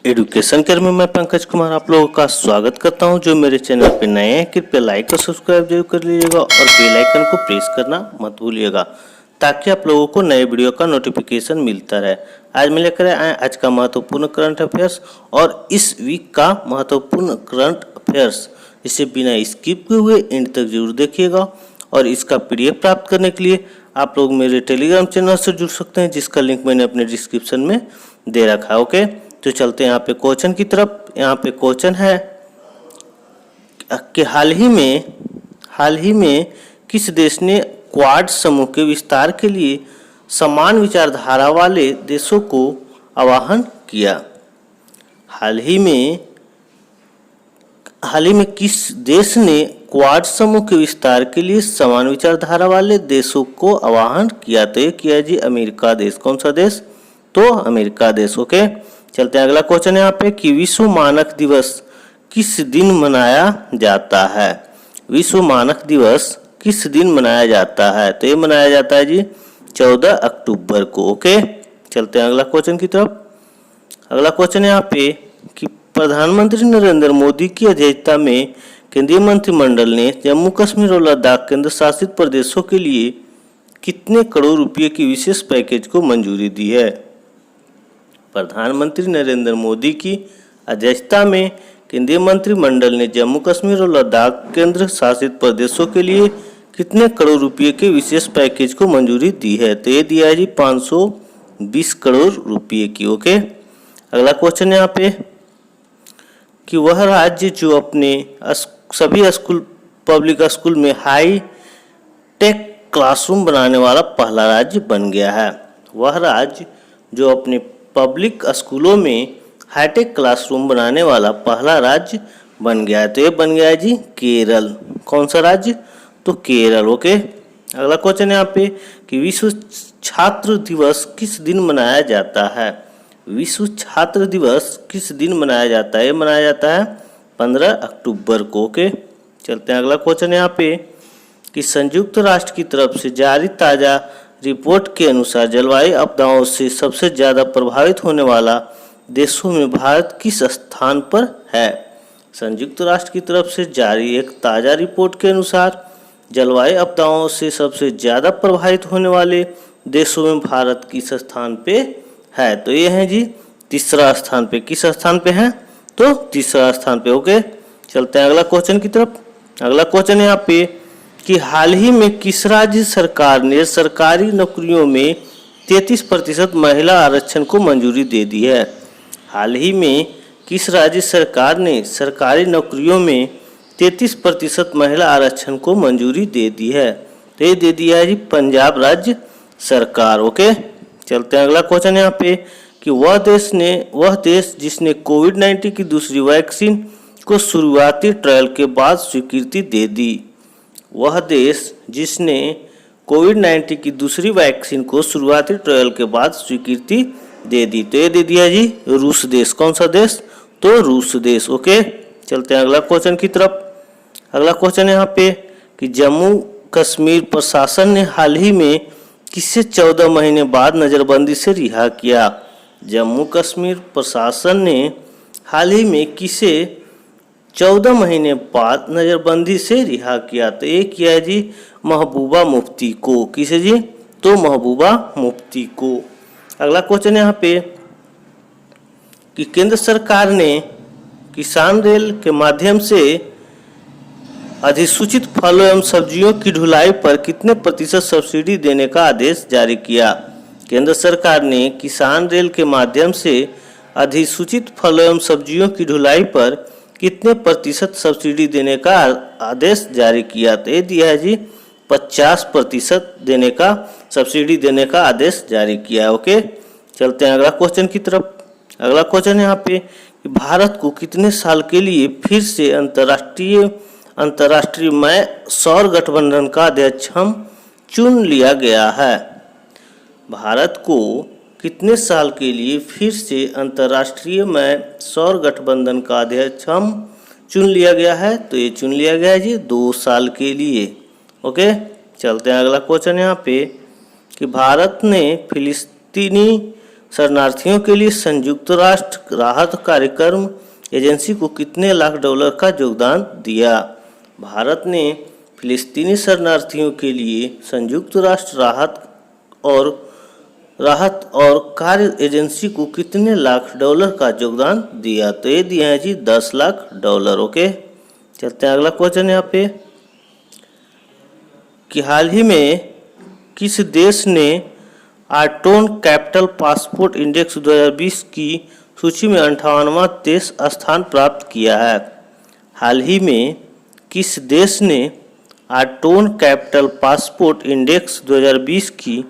Education care में मैं पंकज कुमार आप लोगों का स्वागत करता हूं। जो मेरे चैनल पे नए हैं कृपया लाइक और सब्सक्राइब जरूर कर लीजिएगा और बेल आइकन को प्रेस करना मत भूलिएगा ताकि आप लोगों को नए वीडियो का नोटिफिकेशन मिलता रहे। आज मैं लेकर आए आज का महत्वपूर्ण करंट अफेयर्स और इस वीक का महत्वपूर्ण करंट अफेयर्स। इसे बिना स्किप किए हुए एंड तक जरूर देखिएगा और इसका PDF प्राप्त करने के लिए आप लोग मेरे टेलीग्राम चैनल से जुड़ सकते हैं जिसका लिंक मैंने अपने डिस्क्रिप्शन में दे रखा है। ओके, तो चलते हैं यहाँ पे क्वेश्चन की तरफ। यहाँ पे क्वेश्चन है कि हाल ही में किस देश ने क्वाड समूह के विस्तार के लिए समान विचारधारा वाले देशों को आह्वान किया। हाल ही में किस देश ने क्वाड समूह के विस्तार के लिए समान विचारधारा वाले देशों को आह्वान किया? तो ये किया जी अमेरिका देश। कौन सा देश? तो अमेरिका देश। ओके, चलते हैं अगला क्वेश्चन यहाँ पे कि विश्व मानक दिवस किस दिन मनाया जाता है? विश्व मानक दिवस किस दिन मनाया जाता है? तो ये मनाया जाता है जी 14 अक्टूबर को। ओके, चलते हैं अगला क्वेश्चन की तरफ। अगला क्वेश्चन यहाँ पे कि प्रधानमंत्री नरेंद्र मोदी की अध्यक्षता में केंद्रीय मंत्रिमंडल ने जम्मू कश्मीर और लद्दाख केंद्र शासित प्रदेशों के लिए कितने करोड़ रुपए की विशेष पैकेज को मंजूरी दी है? प्रधानमंत्री नरेंद्र मोदी की अध्यक्षता में केंद्रीय मंत्रिमंडल ने जम्मू कश्मीर और लद्दाख केंद्र शासित प्रदेशों के लिए कितने करोड़ रुपए के विशेष पैकेज को मंजूरी दी है? तो ये दिया है जी 520 करोड़ रुपए की। ओके, अगला क्वेश्चन यहाँ पे कि वह राज्य जो अपने सभी पब्लिक स्कूल में हाई टेक क्लासरूम बनाने वाला पहला राज्य बन गया है। वह राज्य जो अपने पब्लिक स्कूलों में हाईटेक क्लासरूम बनाने वाला पहला राज्य बन गया है। तो ये बन गया है जी केरल। कौन सा राज्य? तो केरल। ओके, अगला क्वेश्चन यहाँ पे कि विश्व छात्र दिवस किस दिन मनाया जाता है? विश्व छात्र दिवस किस दिन मनाया जाता है? ये मनाया जाता है 15 अक्टूबर को। ओके, चलते हैं अगला क्वेश्चन यहाँ पे कि संयुक्त राष्ट्र की तरफ से जारी ताज़ा रिपोर्ट के अनुसार जलवायु आपदाओं से सबसे ज़्यादा प्रभावित होने वाला देशों में भारत किस स्थान पर है? संयुक्त राष्ट्र की तरफ से जारी एक ताज़ा रिपोर्ट के अनुसार जलवायु आपदाओं से सबसे ज़्यादा प्रभावित होने वाले देशों में भारत किस स्थान पे है? तो ये है जी तीसरा स्थान पे। किस स्थान पे है? तो तीसरा स्थान पे। ओके, चलते हैं अगला क्वेश्चन की तरफ। अगला क्वेश्चन यहाँ पे कि हाल ही में किस राज्य सरकार ने सरकारी नौकरियों में 33% महिला आरक्षण को मंजूरी दे दी है? हाल ही में किस राज्य सरकार ने सरकारी नौकरियों में 33% महिला आरक्षण को मंजूरी दे दी है? तो ये दे दिया है जी पंजाब राज्य सरकार। ओके, चलते हैं अगला क्वेश्चन यहाँ पे कि वह देश जिसने कोविड-19 की दूसरी वैक्सीन को शुरुआती ट्रायल के बाद स्वीकृति दे दी। वह देश जिसने कोविड-19 की दूसरी वैक्सीन को शुरुआती ट्रायल के बाद स्वीकृति दे दी। तो ये दे दिया जी रूस देश। कौन सा देश? तो रूस देश। ओके, चलते हैं अगला क्वेश्चन की तरफ। अगला क्वेश्चन यहाँ पे कि जम्मू कश्मीर प्रशासन ने हाल ही में किसे 14 महीने बाद नज़रबंदी से रिहा किया? जम्मू कश्मीर प्रशासन ने हाल ही में किसे 14 महीने बाद नज़रबंदी से रिहा किया? तो ये किया है जी महबूबा मुफ्ती को। किसे जी? तो महबूबा मुफ्ती को। अगला क्वेश्चन यहाँ पे कि केंद्र सरकार ने किसान रेल के माध्यम से अधिसूचित फलों एवं सब्जियों की ढुलाई पर कितने प्रतिशत सब्सिडी देने का आदेश जारी किया? केंद्र सरकार ने किसान रेल के माध्यम से अधिसूचित फलों एवं सब्जियों की ढुलाई पर कितने प्रतिशत सब्सिडी देने का आदेश जारी किया? तो ये दिया है जी 50% देने का सब्सिडी देने का आदेश जारी किया है। ओके, चलते हैं अगला क्वेश्चन की तरफ। अगला क्वेश्चन यहाँ पे कि भारत को कितने साल के लिए फिर से अंतर्राष्ट्रीय सौर गठबंधन का अध्यक्ष चुन लिया गया है? भारत को कितने साल के लिए फिर से अंतर्राष्ट्रीय सौर गठबंधन का अध्यक्ष चुन लिया गया है? तो ये चुन लिया गया है जी 2 साल के लिए। ओके, चलते हैं अगला क्वेश्चन यहाँ पे कि भारत ने फिलिस्तीनी शरणार्थियों के लिए संयुक्त राष्ट्र राहत कार्यक्रम एजेंसी को कितने लाख डॉलर का योगदान दिया? भारत ने फिलिस्तीनी शरणार्थियों के लिए संयुक्त राष्ट्र राहत और कार्य एजेंसी को कितने लाख डॉलर का योगदान दिया? तो ये दिया है जी 10 लाख डॉलर। ओके, चलते हैं अगला क्वेश्चन यहाँ पे कि हाल ही में किस देश ने आर्टोन कैपिटल पासपोर्ट इंडेक्स 2020 की सूची में 58वां देश स्थान प्राप्त किया है? हाल ही में किस देश ने आर्टोन कैपिटल पासपोर्ट इंडेक्स 2020 की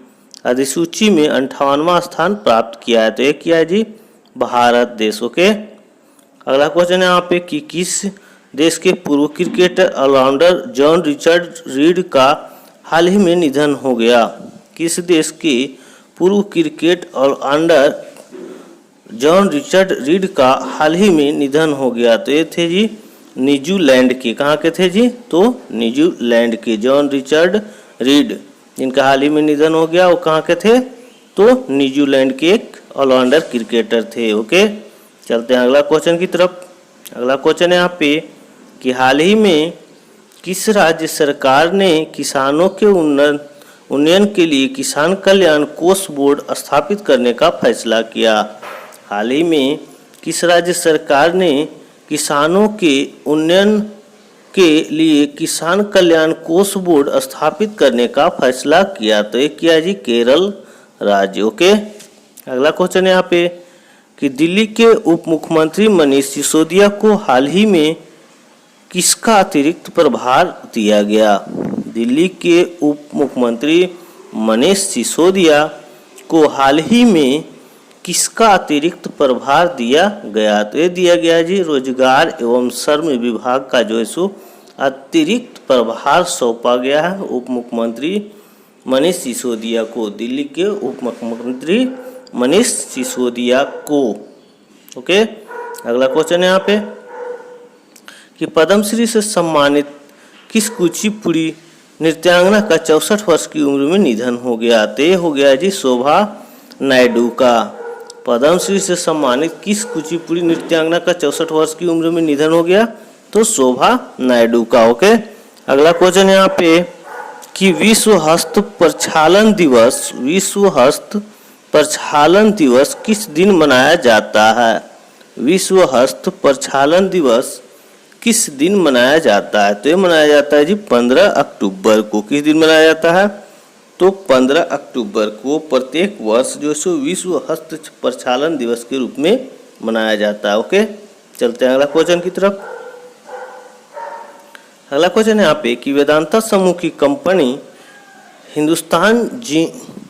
अधिसूची में 58वां स्थान प्राप्त किया है? तो ये किया है जी भारत देश। ओके, अगला क्वेश्चन है यहाँ पे कि किस देश के पूर्व cricketer allrounder John Richard Reid का हाल ही में निधन हो गया? किस देश के पूर्व cricket allrounder John Richard Reid का हाल ही में निधन हो गया? तो ये थे जी न्यूजीलैंड के। कहाँ के थे जी? तो न्यूजीलैंड के जॉन रिचर्ड रीड, जिनका हाल ही में निधन हो गया, वो कहाँ के थे? तो न्यूजीलैंड के एक ऑलराउंडर क्रिकेटर थे। ओके, चलते हैं अगला क्वेश्चन की तरफ। अगला क्वेश्चन है यहाँ पे कि हाल ही में किस राज्य सरकार ने किसानों के उन्नयन के लिए किसान कल्याण कोष बोर्ड स्थापित करने का फैसला किया? हाल ही में किस राज्य सरकार ने किसानों के उन्नयन के लिए किसान कल्याण कोष बोर्ड स्थापित करने का फैसला किया? तो ये किया जी केरल राज्य। ओके, अगला क्वेश्चन है यहाँ पे कि दिल्ली के उप मुख्यमंत्री मनीष सिसोदिया को हाल ही में किसका अतिरिक्त प्रभार दिया गया? दिल्ली के उप मुख्यमंत्री मनीष सिसोदिया को हाल ही में किसका अतिरिक्त प्रभार दिया गया? तो ये दिया गया जी रोजगार एवं श्रम विभाग का जो है सो अतिरिक्त प्रभार सौंपा गया है उप मुख्यमंत्री मनीष सिसोदिया को। दिल्ली के उप मुख्यमंत्री मनीष सिसोदिया को। ओके, अगला क्वेश्चन है यहाँ पे कि पद्मश्री से सम्मानित किस कुचिपुड़ी नृत्यांगना का 64 वर्ष की उम्र में निधन हो गया? तो ये हो गया जी शोभा नायडू का। पद्मश्री से सम्मानित किस कुचिपुड़ी नृत्यांगना का 64 वर्ष की उम्र में निधन हो गया? तो शोभा नायडू का। ओके, अगला क्वेश्चन यहाँ पे कि विश्व हस्त प्रक्षालन दिवस किस दिन मनाया जाता है? विश्व हस्त प्रक्षालन दिवस किस दिन मनाया जाता है? तो ये मनाया जाता है जी 15 अक्टूबर को। किस दिन मनाया जाता है? तो 15 अक्टूबर को प्रत्येक वर्ष जो सो विश्व हस्त प्रक्षालन दिवस के रूप में मनाया जाता है। ओके, चलते हैं अगला क्वेश्चन की तरफ। अगला क्वेश्चन है यहाँ पे कि वेदांता समूह की कंपनी हिंदुस्तान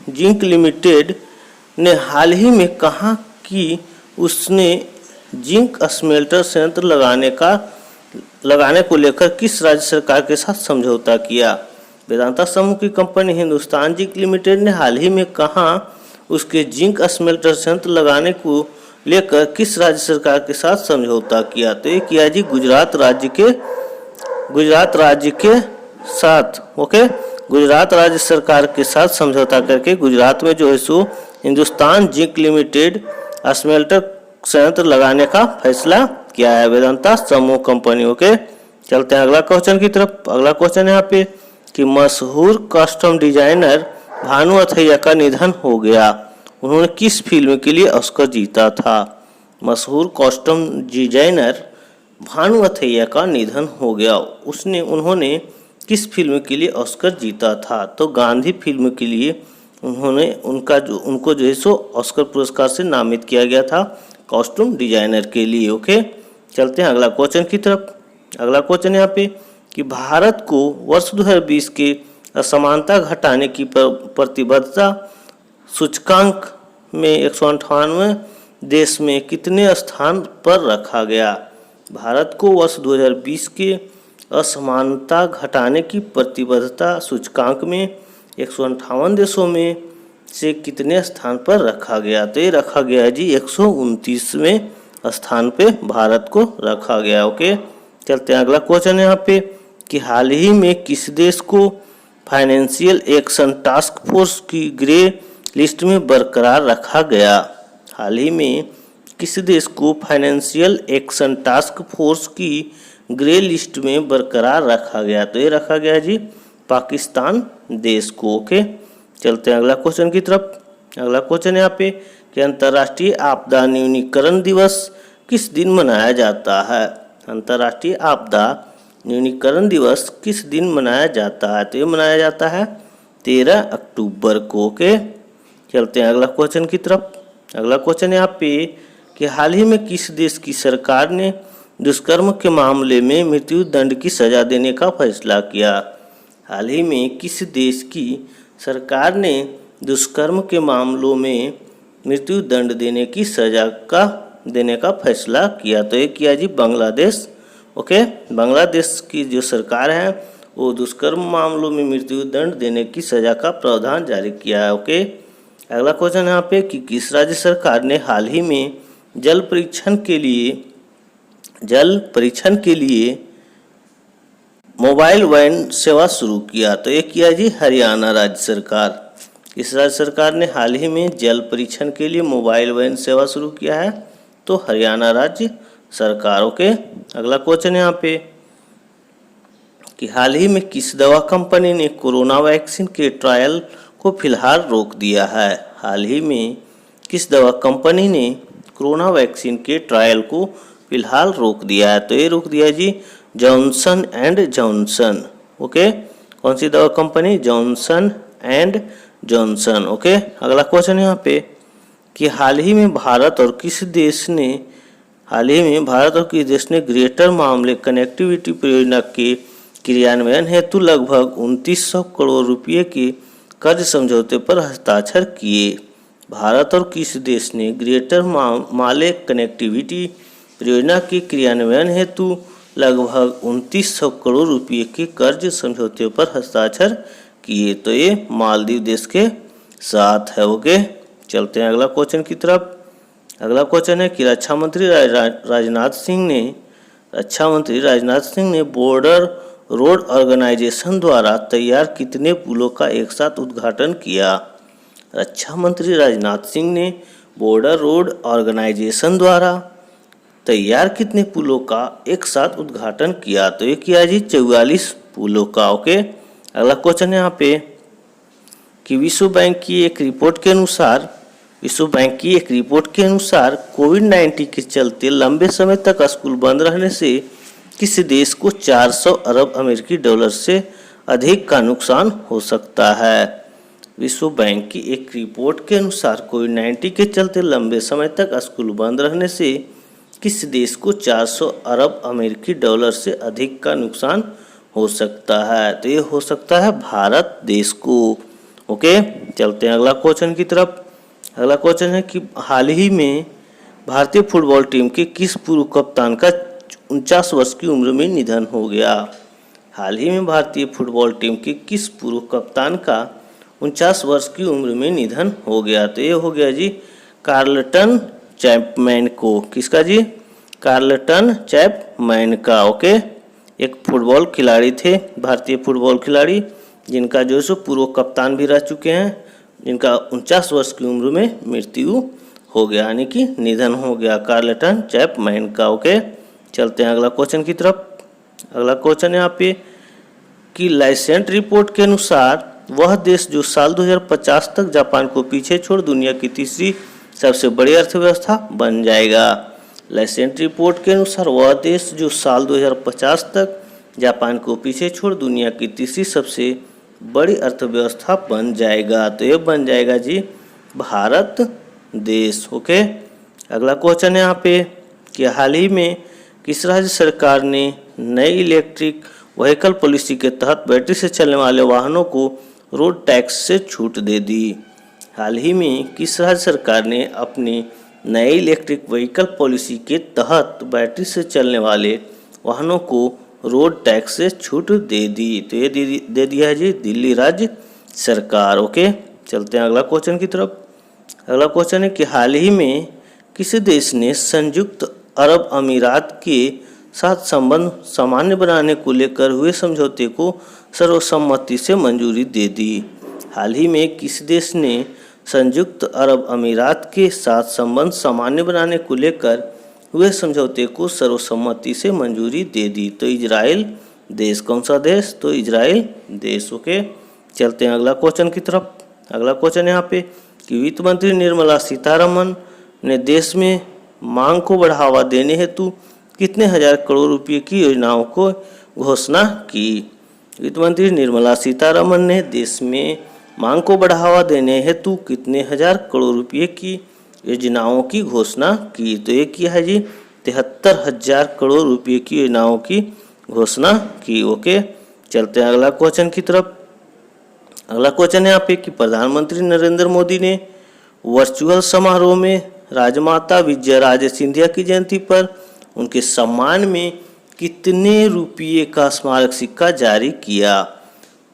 जिंक लिमिटेड ने हाल ही में कहा कि उसने जिंक स्मेल्टर संयंत्र लगाने को लेकर किस राज्य सरकार के साथ समझौता किया? वेदांता समूह की कंपनी हिंदुस्तान जिंक लिमिटेड ने हाल ही में कहा उसके जिंक स्मेल्टर संयंत्र लगाने को लेकर किस राज्य सरकार के साथ समझौता किया? तो ये किया जी गुजरात राज्य के साथ। ओके, गुजरात राज्य सरकार के साथ समझौता करके गुजरात में जो है सो हिंदुस्तान जिंक लिमिटेड स्मेल्टर संयंत्र लगाने का फैसला किया है वेदांता समूह कंपनी। ओके, चलते हैं अगला क्वेश्चन की तरफ। अगला क्वेश्चन है यहाँ पे कि मशहूर कस्टम डिजाइनर भानु अथैया का निधन हो गया। उन्होंने किस फिल्म के लिए ऑस्कर जीता था? मशहूर कस्टम डिजाइनर भानु अथैया का निधन हो गया। उन्होंने किस फिल्म के लिए ऑस्कर जीता था? तो गांधी फिल्म के लिए उनको जो है सो ऑस्कर पुरस्कार से नामित किया गया था कॉस्ट्यूम डिजाइनर के लिए। ओके, चलते हैं अगला क्वेश्चन की तरफ। अगला क्वेश्चन यहाँ पे कि भारत को वर्ष 2020 के असमानता घटाने की प्रतिबद्धता सूचकांक में 198वें देश में कितने स्थान पर रखा गया? भारत को वर्ष 2020 के असमानता घटाने की प्रतिबद्धता सूचकांक में 158 देशों में से कितने स्थान पर रखा गया? तो ये रखा गया है जी 129वें स्थान पे भारत को रखा गया। ओके, चलते हैं अगला क्वेश्चन यहाँ पे कि हाल ही में किस देश को फाइनेंशियल एक्शन टास्क फोर्स की ग्रे लिस्ट में बरकरार रखा गया? हाल ही में किस देश को फाइनेंशियल एक्शन टास्क फोर्स की ग्रे लिस्ट में बरकरार रखा गया? तो ये रखा गया जी पाकिस्तान देश को। ओके, चलते हैं अगला क्वेश्चन की तरफ। अगला क्वेश्चन यहाँ पे कि अंतर्राष्ट्रीय आपदा न्यूनीकरण दिवस किस दिन मनाया जाता है? अंतर्राष्ट्रीय आपदा न्यूनीकरण दिवस किस दिन मनाया जाता है? तो ये मनाया जाता है 13 अक्टूबर को। ओके, चलते हैं अगला क्वेश्चन की तरफ। अगला क्वेश्चन यहाँ पे कि हाल ही में किस देश की सरकार ने दुष्कर्म के मामले में मृत्यु दंड की सजा देने का फैसला किया? हाल ही में किस देश की सरकार ने दुष्कर्म के मामलों में मृत्यु दंड देने की सजा देने का फैसला किया? तो ये किया जी बांग्लादेश। ओके, बांग्लादेश की जो सरकार है वो दुष्कर्म मामलों में मृत्यु दंड देने की सजा का प्रावधान जारी किया है। ओके, अगला क्वेश्चन यहाँ पे कि किस राज्य सरकार ने हाल ही में जल परीक्षण के लिए मोबाइल वैन सेवा शुरू किया? तो ये किया जी हरियाणा राज्य सरकार। किस राज्य सरकार ने हाल ही में जल परीक्षण के लिए मोबाइल वैन सेवा शुरू किया है? तो हरियाणा राज्य सरकार। ओके, अगला क्वेश्चन यहाँ पे कि हाल ही में किस दवा कंपनी ने कोरोना वैक्सीन के ट्रायल को फिलहाल रोक दिया है? हाल ही में किस दवा कंपनी ने कोरोना वैक्सीन के ट्रायल को फिलहाल रोक दिया है? तो ये रोक दिया जी जॉनसन एंड जॉनसन। ओके, कौन सी दवा company? Johnson and Johnson. Okay, अगला क्वेश्चन यहाँ पे कि हाल ही में भारत और किस देश ने ग्रेटर मामले कनेक्टिविटी परियोजना के क्रियान्वयन हेतु लगभग 2900 करोड़ रुपये के कर्ज समझौते पर हस्ताक्षर किए? भारत और किस देश ने ग्रेटर माले कनेक्टिविटी परियोजना के क्रियान्वयन हेतु लगभग 2900 करोड़ रुपये के कर्ज समझौते पर हस्ताक्षर किए? तो ये मालदीव देश के साथ है। ओके, चलते हैं अगला क्वेश्चन की तरफ। अगला क्वेश्चन है कि रक्षा मंत्री राजनाथ सिंह ने बॉर्डर रोड ऑर्गेनाइजेशन द्वारा तैयार कितने पुलों का एक साथ उद्घाटन किया? रक्षा मंत्री राजनाथ सिंह ने बॉर्डर रोड ऑर्गेनाइजेशन द्वारा तैयार कितने पुलों का एक साथ उद्घाटन किया? तो ये किया जी 44 पुलों का। ओके, अगला क्वेश्चन यहाँ पे कि विश्व बैंक की एक रिपोर्ट के अनुसार कोविड-19 के चलते लंबे समय तक स्कूल बंद रहने से किस देश को 400 अरब अमेरिकी डॉलर से अधिक का नुकसान हो सकता है? विश्व बैंक की एक रिपोर्ट के अनुसार कोविड-19 के चलते लंबे समय तक स्कूल बंद रहने से किस देश को 400 अरब अमेरिकी डॉलर से अधिक का नुकसान हो सकता है? तो ये हो सकता है भारत देश को। ओके, चलते हैं अगला क्वेश्चन की तरफ। अगला क्वेश्चन है कि हाल ही में भारतीय फुटबॉल टीम के किस पूर्व कप्तान का 49 वर्ष की उम्र में निधन हो गया? हाल ही में भारतीय फुटबॉल टीम के किस पूर्व कप्तान का 49 वर्ष की उम्र में निधन हो गया? तो ये हो गया जी कार्लटन चैपमैन को। किसका जी? कार्लटन चैपमैन का। ओके, एक फुटबॉल खिलाड़ी थे, भारतीय फुटबॉल खिलाड़ी, जिनका जो सो पूर्व कप्तान भी रह चुके हैं, जिनका 49 वर्ष की उम्र में मृत्यु हो गया, यानी कि निधन हो गया कार्लटन चैपमैन का। ओके, चलते हैं अगला क्वेश्चन की तरफ। अगला क्वेश्चन यहाँ पे कि लाइसेंट रिपोर्ट के अनुसार वह देश जो साल 2050 तक जापान को पीछे छोड़ दुनिया की तीसरी सबसे बड़ी अर्थव्यवस्था बन जाएगा। लाइसेंट रिपोर्ट के अनुसार वह देश जो साल 2050 तक जापान को पीछे छोड़ दुनिया की तीसरी सबसे बड़ी अर्थव्यवस्था बन जाएगा। तो ये बन जाएगा जी भारत देश। ओके, अगला क्वेश्चन है यहाँ पे कि हाल ही में किस राज्य सरकार ने नई इलेक्ट्रिक व्हीकल पॉलिसी के तहत बैटरी से चलने वाले वाहनों को रोड टैक्स से छूट दे दी? हाल ही में किस राज्य सरकार ने अपनी नई इलेक्ट्रिक व्हीकल पॉलिसी के तहत बैटरी से चलने वाले वाहनों को रोड टैक्स से छूट दे दी? तो ये दे दिया है जी दिल्ली राज्य सरकार। ओके, चलते हैं अगला क्वेश्चन की तरफ। अगला क्वेश्चन है कि हाल ही में किस देश ने संयुक्त अरब अमीरात के साथ संबंध सामान्य बनाने को लेकर हुए समझौते को सर्वसम्मति से मंजूरी दे दी? हाल ही में किस देश ने संयुक्त अरब अमीरात के साथ संबंध सामान्य बनाने को लेकर हुए समझौते को सर्वसम्मति से मंजूरी दे दी। तो इजराइल देश, कौन सा देश? तो इजराइल देश। ओके, चलते हैं अगला क्वेश्चन की तरफ। अगला क्वेश्चन यहाँ पे कि वित्त मंत्री निर्मला सीतारमन ने देश में मांग को बढ़ावा देने हेतु कितने हजार करोड़ रुपए की योजनाओं को घोषणा की? वित्त मंत्री निर्मला सीतारमन ने देश में मांग को बढ़ावा देने हेतु कितने हजार करोड़ रुपए की योजनाओं की घोषणा की? तो ये किया है जी 73,000 करोड़ रुपए की योजनाओं की घोषणा की। ओके, चलते हैं अगला क्वेश्चन की तरफ। अगला क्वेश्चन है यहाँ पे कि प्रधानमंत्री नरेंद्र मोदी ने वर्चुअल समारोह में राजमाता विजयाराजे सिंधिया की जयंती पर उनके सम्मान में कितने रुपये का स्मारक सिक्का जारी किया?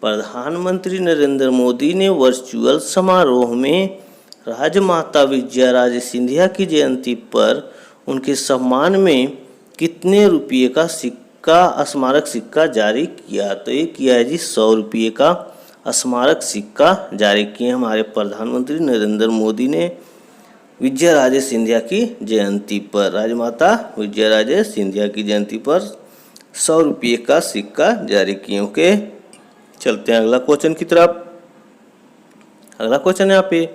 प्रधानमंत्री नरेंद्र मोदी ने वर्चुअल समारोह में राजमाता विजयाराजे सिंधिया की जयंती पर उनके सम्मान में कितने रुपये का सिक्का, स्मारक सिक्का जारी किया? तो ये किया है जी 100 रुपये का स्मारक सिक्का जारी किए हमारे प्रधानमंत्री नरेंद्र मोदी ने विजयाराजे सिंधिया की जयंती पर। राजमाता विजयाराजे सिंधिया की जयंती पर 100 रुपये का सिक्का जारी किए। ओके, चलते हैं अगला क्वेश्चन की तरफ। अगला क्वेश्चन यहाँ पे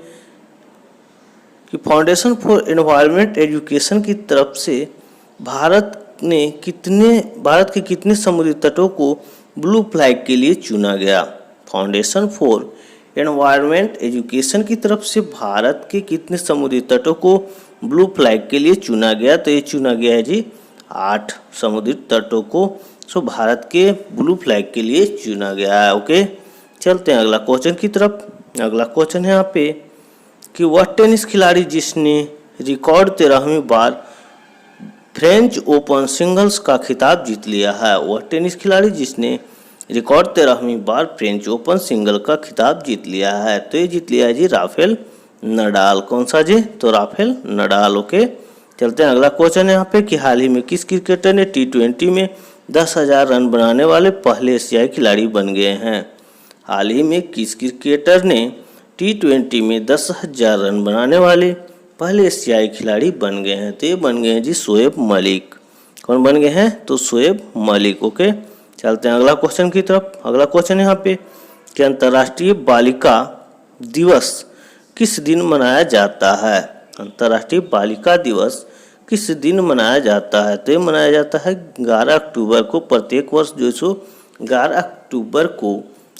कि फाउंडेशन फॉर एनवायरनमेंट एजुकेशन की तरफ से भारत के कितने समुद्री तटों को ब्लू फ्लैग के लिए चुना गया? फाउंडेशन फॉर एनवायरनमेंट एजुकेशन की तरफ से भारत के कितने समुद्री तटों को ब्लू फ्लैग के लिए चुना गया? तो ये चुना गया है जी 8 समुद्री तटों को भारत के ब्लू फ्लैग के लिए चुना गया है। ओके, चलते हैं अगला क्वेश्चन की तरफ। अगला क्वेश्चन है यहाँ पे कि वह टेनिस खिलाड़ी जिसने रिकॉर्ड 13वीं बार फ्रेंच ओपन सिंगल्स का खिताब जीत लिया है? वह टेनिस खिलाड़ी जिसने रिकॉर्ड 13वीं बार फ्रेंच ओपन सिंगल का खिताब जीत लिया है। तो ये जीत लिया है जी राफेल नडाल। कौन सा जी? तो राफेल नडाल। ओके, चलते हैं अगला क्वेश्चन है यहाँ पे कि हाल ही में किस क्रिकेटर ने T20 में 10,000 रन बनाने वाले पहले एशियाई खिलाड़ी बन गए हैं? हाल ही में किस क्रिकेटर ने T20 में 10,000 रन बनाने वाले पहले एशियाई खिलाड़ी बन गए हैं? तो ये बन गए हैं जी शोएब मलिक। कौन बन गए हैं? तो शोएब मलिक। ओके, चलते हैं अगला क्वेश्चन की तरफ। अगला क्वेश्चन है यहाँ पे कि अंतर्राष्ट्रीय बालिका दिवस किस दिन मनाया जाता है? अंतर्राष्ट्रीय बालिका दिवस किस दिन मनाया जाता है? तो ये मनाया जाता है 11 अक्टूबर को। प्रत्येक वर्ष जो सो 11 अक्टूबर को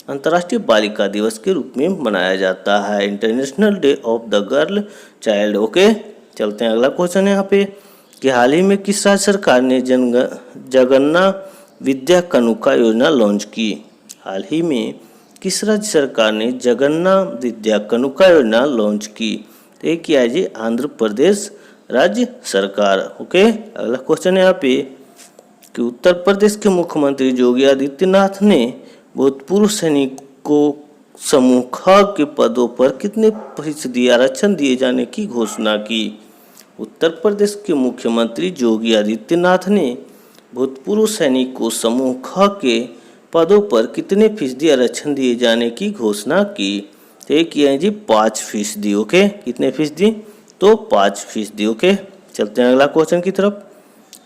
अंतर्राष्ट्रीय बालिका दिवस के रूप में मनाया जाता है, international day of the girl child. Okay, चलते हैं अगला क्वेश्चन है यहाँ पे कि हाल ही में किस राज्य सरकार ने जगन्ना विद्या कनुका योजना लॉन्च की? हाल ही में किस राज्य सरकार ने जगन्ना विद्या कनुका योजना लॉन्च की? तो ये किया है जी आंध्र प्रदेश राज्य सरकार। ओके, अगला क्वेश्चन है यहाँ पे कि उत्तर प्रदेश के मुख्यमंत्री योगी आदित्यनाथ ने भूतपूर्व सैनिकों समूह ख के पदों पर कितने फीसदी आरक्षण दिए जाने की घोषणा की? उत्तर प्रदेश के मुख्यमंत्री योगी आदित्यनाथ ने भूतपूर्व सैनिकों समूह ख के पदों पर कितने फीसदी आरक्षण दिए जाने की घोषणा की? तो ये किया है जी 5%। ओके, कितने फीसदी? तो 5%। ओके, चलते हैं अगला क्वेश्चन की तरफ।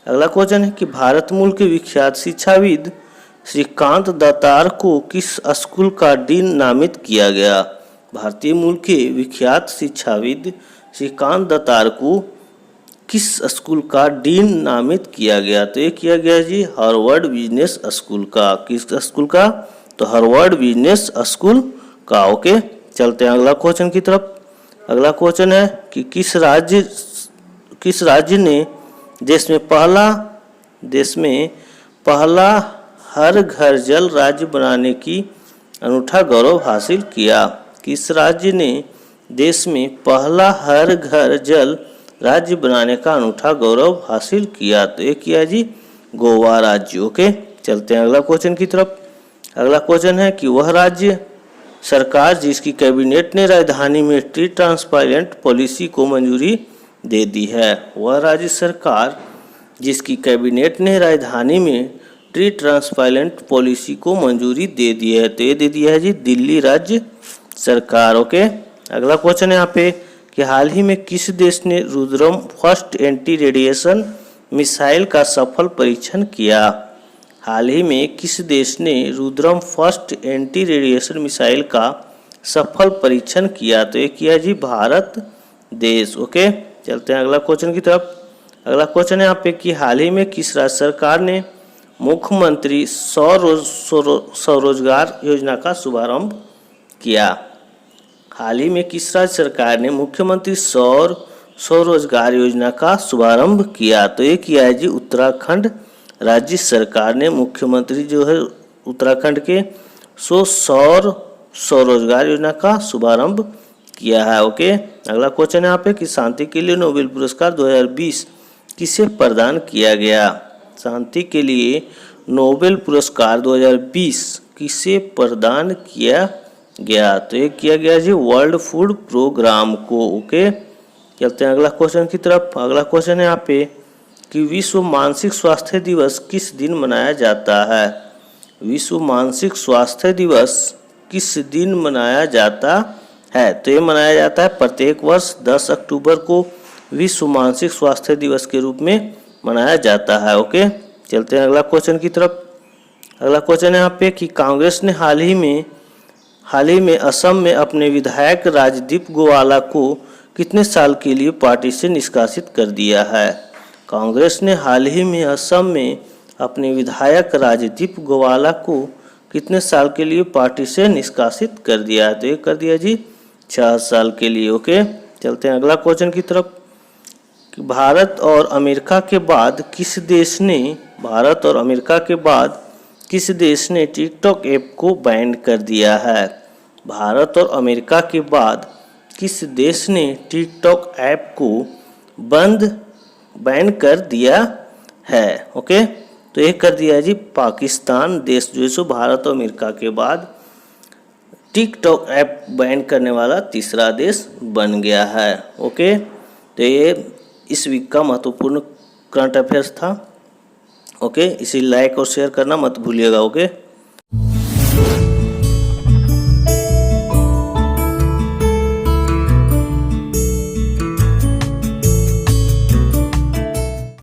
अगला क्वेश्चन है कि भारत मूल के विख्यात शिक्षाविद श्रीकांत दातार को किस स्कूल का डीन नामित किया गया? भारतीय मूल के विख्यात शिक्षाविद श्रीकांत दातार को किस स्कूल का डीन नामित किया गया? तो ये किया गया जी हार्वर्ड बिजनेस स्कूल का। किस स्कूल का? तो हार्वर्ड बिजनेस स्कूल का। ओके, चलते हैं अगला क्वेश्चन की तरफ। अगला क्वेश्चन है कि किस राज्य ने देश में पहला हर घर जल राज्य बनाने की अनूठा गौरव हासिल किया? किस राज्य ने देश में पहला हर घर जल राज्य बनाने का अनूठा गौरव हासिल किया? तो ये किया जी गोवा राज्य। ओके, चलते हैं अगला क्वेश्चन की तरफ। अगला क्वेश्चन है कि वह राज्य सरकार जिसकी कैबिनेट ने राजधानी में ट्री ट्रांसपेरेंट पॉलिसी को मंजूरी दे दी है? वह राज्य सरकार जिसकी कैबिनेट ने राजधानी में ट्री ट्रांसपेरेंट पॉलिसी को मंजूरी दे दी है? तो ये दे दिया है जी दिल्ली राज्य सरकार। ओके, अगला क्वेश्चन है यहाँ पे कि हाल ही में किस देश ने Rudram first anti radiation missile का सफल परीक्षण किया? हाल ही में किस देश ने Rudram first anti radiation missile का सफल परीक्षण किया? तो ये किया जी भारत देश। ओके, चलते हैं अगला क्वेश्चन की तरफ। अगला क्वेश्चन है यहाँ पे कि हाल ही में किस राज्य सरकार ने मुख्यमंत्री स्वरोजगार योजना का शुभारंभ किया? हाल ही में किस राज्य सरकार ने मुख्यमंत्री स्वरोजगार योजना का शुभारंभ किया? तो ये किया है जी उत्तराखंड राज्य सरकार ने मुख्यमंत्री जो है उत्तराखंड के स्वरोजगार योजना का शुभारंभ किया है। ओके, अगला क्वेश्चन है यहाँ पे कि शांति के लिए नोबेल पुरस्कार 2020 किसे प्रदान किया गया? शांति के लिए नोबेल पुरस्कार 2020 किसे प्रदान किया गया? तो ये किया गया जी वर्ल्ड फूड प्रोग्राम को। ओके, चलते हैं अगला क्वेश्चन की तरफ। अगला क्वेश्चन है यहाँ पे कि विश्व मानसिक स्वास्थ्य दिवस किस दिन मनाया जाता है? विश्व मानसिक स्वास्थ्य दिवस किस दिन मनाया जाता है? तो ये मनाया जाता है प्रत्येक वर्ष 10 अक्टूबर को विश्व मानसिक स्वास्थ्य दिवस के रूप में मनाया जाता है। ओके, चलते हैं अगला क्वेश्चन की तरफ। अगला क्वेश्चन है यहाँ पे कि कांग्रेस ने हाल ही में असम में अपने विधायक राजदीप गोवाला को कितने साल के लिए पार्टी से निष्कासित कर दिया है? कांग्रेस ने हाल ही में असम में अपने विधायक राजदीप गोवाला को कितने साल के लिए पार्टी से निष्कासित कर दिया है? तो ये कर दिया जी 6 साल के लिए। ओके, चलते हैं अगला क्वेश्चन की तरफ। भारत और अमेरिका के बाद किस देश ने टिकटॉक ऐप को बैन कर दिया है? भारत और अमेरिका के बाद किस देश ने टिकटॉक ऐप को बैन कर दिया है? ओके, तो ये कर दिया जी पाकिस्तान देश, जो सो भारत और अमेरिका के बाद टिकटॉक ऐप बैन करने वाला तीसरा देश बन गया है। ओके, तो ये इस वीक का महत्वपूर्ण करंट अफेयर्स था। ओके, इसे लाइक और शेयर करना मत भूलिएगा। ओके।